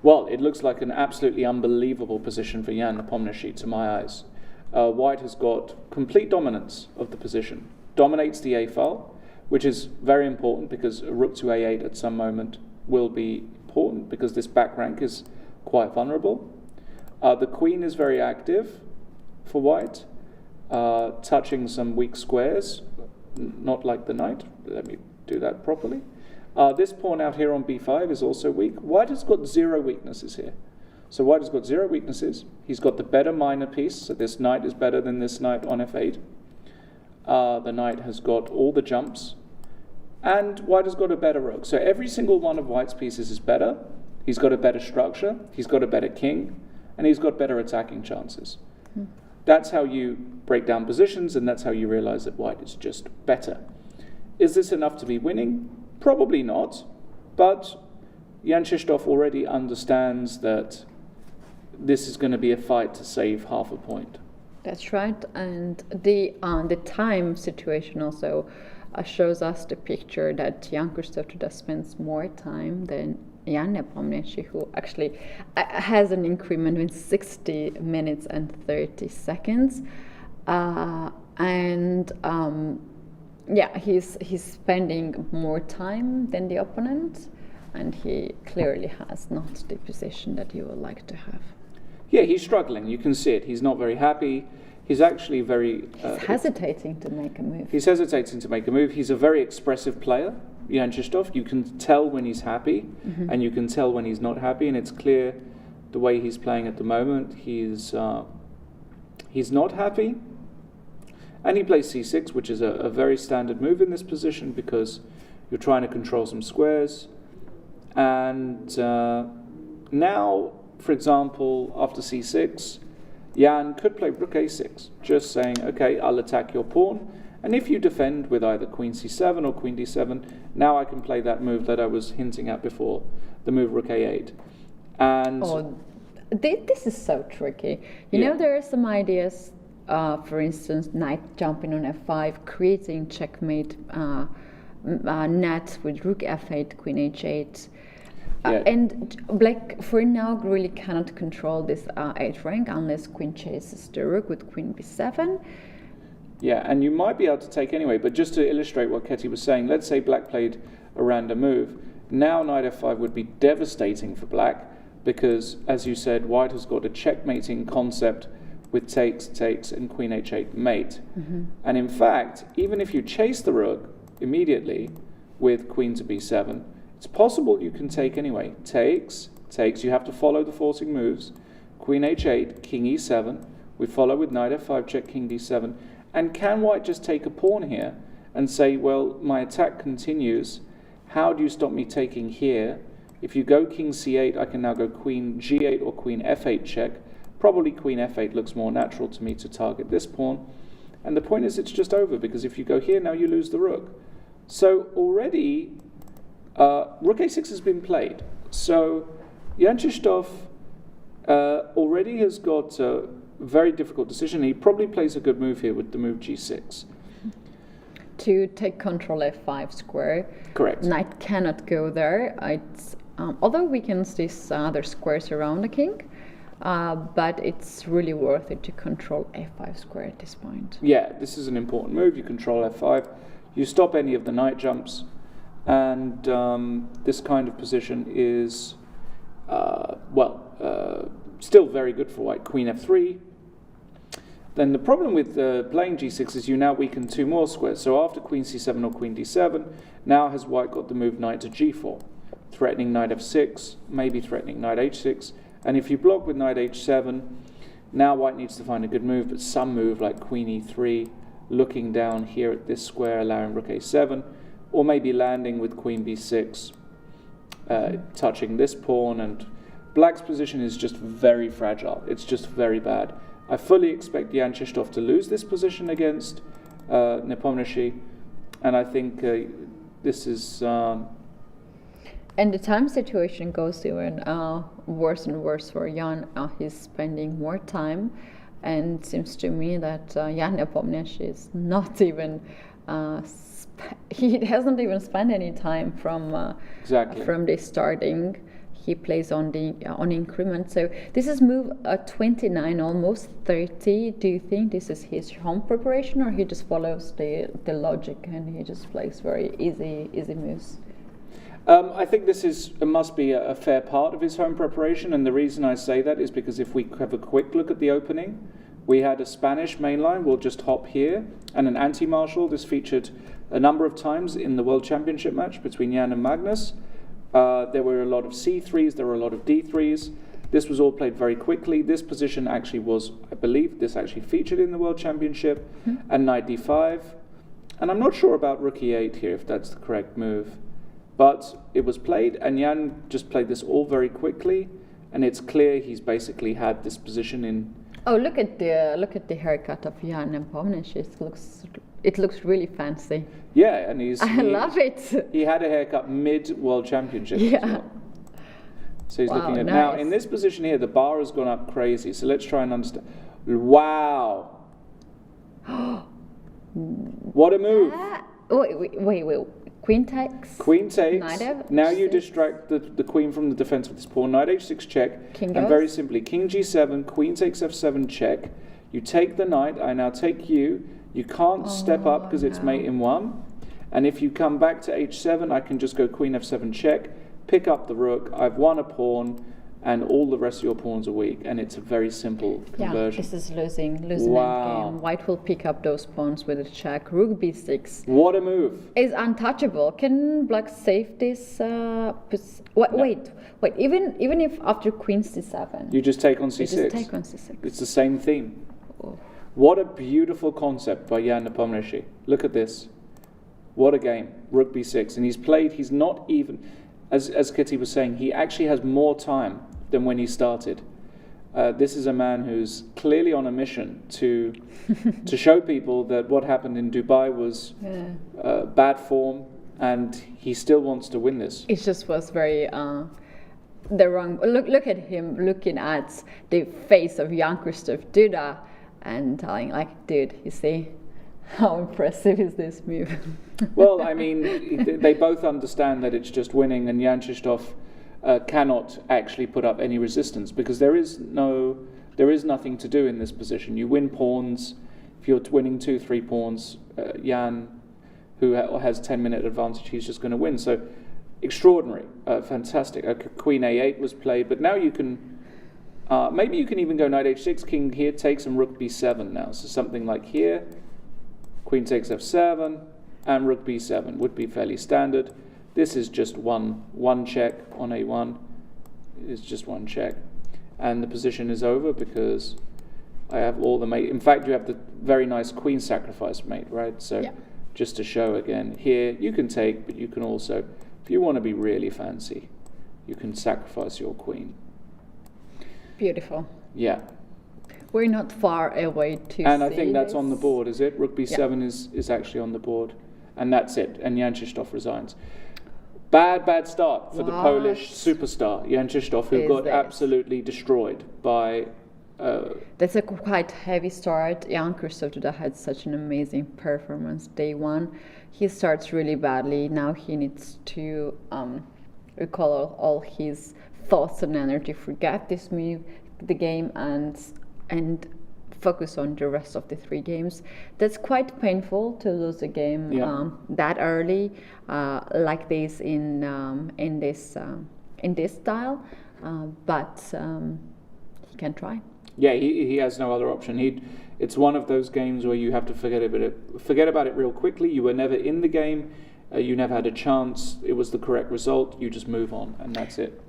Well, it looks like an absolutely unbelievable position for Jan Nepomniachtchi to my eyes. White has got complete dominance of the position, dominates the A file, which is very important because a rook to A8 at some moment will be important because this back rank is quite vulnerable. The queen is very active for white, touching some weak squares, not like the knight. Let me do that properly. This pawn out here on b5 is also weak. White has got 0 weaknesses here. So white has got 0 weaknesses. He's got the better minor piece, so this knight is better than this knight on f8. The knight has got all the jumps, and white has got a better rook. So every single one of white's pieces is better. He's got a better structure, he's got a better king, and he's got better attacking chances. That's how you break down positions, and that's how you realize that white is just better. Is this enough to be winning? Probably not, but Jan-Krzysztof already understands that this is going to be a fight to save half a point. That's right, and the time situation also shows us the picture that Jan-Krzysztof Duda spends more time than Jan Nepomniachtchi, who actually has an increment in 60 minutes and 30 seconds. He's spending more time than the opponent, and he clearly has not the position that you would like to have. Yeah, he's struggling. You can see it. He's not very happy. He's actually very... he's hesitating to make a move. He's hesitating to make a move. He's a very expressive player, Jan-Krzysztof. You can tell when he's happy, and you can tell when he's not happy, and it's clear the way he's playing at the moment. He's not happy, and he plays c6, which is a very standard move in this position because you're trying to control some squares. And now, for example, after c6, Jan could play rook a6, just saying, okay, I'll attack your pawn, and if you defend with either queen c7 or queen d7, now I can play that move that I was hinting at before, the move rook a8. And this is so tricky. You know, there are some ideas, for instance, knight jumping on f5, creating checkmate net with rook f8, queen h8. And black, for now, really cannot control this 8 rank unless queen chases the rook with queen b7. Yeah, and you might be able to take anyway, but just to illustrate what Ketty was saying, let's say black played a random move. Now knight f5 would be devastating for black because, as you said, white has got a checkmating concept with takes, takes, and queen h8 mate. And in fact, even if you chase the rook immediately with queen to b7, it's possible you can take anyway. Takes, takes, you have to follow the forcing moves. Queen h8, king e7, we follow with knight f5 check, king d7. And can white just take a pawn here and say, well, my attack continues. How do you stop me taking here? If you go king c8, I can now go queen g8 or queen f8 check. Probably queen f8 looks more natural to me to target this pawn. And the point is it's just over, because if you go here, now you lose the rook. So already, rook a6 has been played. So Jan-Krzysztof already has got a very difficult decision. He probably plays a good move here with the move g6. To take control f5 square. Correct. Knight cannot go there. It's, although we can see other squares around the king, but it's really worth it to control f5 square at this point. Yeah, this is an important move. You control f5. You stop any of the knight jumps. And this kind of position is, still very good for white. Queen f3. Then the problem with playing g6 is you now weaken 2 more squares. So after queen c7 or queen d7, now has white got the move knight to g4, threatening knight f6, maybe threatening knight h6. And if you block with knight h7, now white needs to find a good move, but some move like queen e3, looking down here at this square, allowing rook a7, or maybe landing with queen b6, touching this pawn, and black's position is just very fragile. It's just very bad. I fully expect Jan-Krzysztof to lose this position against Nepomniachtchi, and I think this is... And the time situation goes even worse and worse for Jan. He's spending more time, and it seems to me that Jan Nepomniachtchi is not even... he hasn't even spent any time from the starting. he plays on the on increment. So this is move 29, almost 30. Do you think this is his home preparation, or he just follows the logic and he just plays very easy moves? I think it must be a fair part of his home preparation, and the reason I say that is because if we have a quick look at the opening, we had a Spanish mainline, we'll just hop here, and an anti-martial. This featured a number of times in the World Championship match between Jan and Magnus. There were a lot of C3s, there were a lot of D3s. This was all played very quickly. This position actually was, I believe, this actually featured in the World Championship, and Knight D5. And I'm not sure about Rook E8 here, if that's the correct move. But it was played, and Jan just played this all very quickly, and it's clear he's basically had this position in. Oh, look at the haircut of Jan Nepomniachtchi. It looks really fancy. Yeah, and I love it. He had a haircut mid World Championship. Yeah. As well. So he's looking at nice. now in this position here. The bar has gone up crazy. So let's try and understand. Wow. What a move! Wait. Queen takes. Queen takes. Knight F6. Now you distract the queen from the defense of this pawn. Knight H6 check. King and goes. very simply, King G7, Queen takes F7 check. You take the knight. I now take you. You can't step up because it's mate in 1. And if you come back to H7, I can just go Queen F7 check, pick up the rook. I've won a pawn, and all the rest of your pawns are weak. And it's a very simple conversion. Yeah, this is losing Wow. endgame. White will pick up those pawns with a check. Rook B6 What a move! is untouchable. Can Black save this? Wait. Even if after Queen C7, You just take on you C6. just take on C6. It's the same theme. Oh. What a beautiful concept by Jan Nepomniachtchi. Look at this. What a game. Rook B6. And he's not even, as Kitty was saying, he actually has more time than when he started. This is a man who's clearly on a mission to show people that what happened in Dubai was bad form, and he still wants to win this. It just was very the wrong. Look at him looking at the face of Jan-Krzysztof Duda and telling like, dude, you see, how impressive is this move? Well, I mean, they both understand that it's just winning, and Jan-Krzysztof cannot actually put up any resistance because there is nothing to do in this position. You win pawns. If you're winning 2-3 pawns, Jan, who has 10-minute advantage, he's just going to win. So extraordinary, fantastic. Queen A8 was played, but now you can maybe you can even go Knight H6, King here takes, and Rook B7 now. So something like here, Queen takes F7, and Rook B7 would be fairly standard. This is just one check on A1. It's just one check. And the position is over because I have all the mate. In fact, you have the very nice queen sacrifice mate, right? So just to show again, here you can take, but you can also, if you want to be really fancy, you can sacrifice your queen. Beautiful. Yeah. We're not far away to And I see think that's this. on the board, is it? Rook B7 is actually on the board. And that's it. And Jan-Krzysztof resigns. Bad start for the Polish superstar, Jan-Krzysztof, who got absolutely destroyed by... That's a quite heavy start. Jan-Krzysztof Duda had such an amazing performance day one. He starts really badly. Now he needs to recall all his thoughts and energy, forget this move, the game, and focus on the rest of the 3 games. That's quite painful to lose a game that early, like this in this style. But he can try. Yeah, he has no other option. It's one of those games where you have to forget about it real quickly. You were never in the game. You never had a chance. It was the correct result. You just move on, and that's it.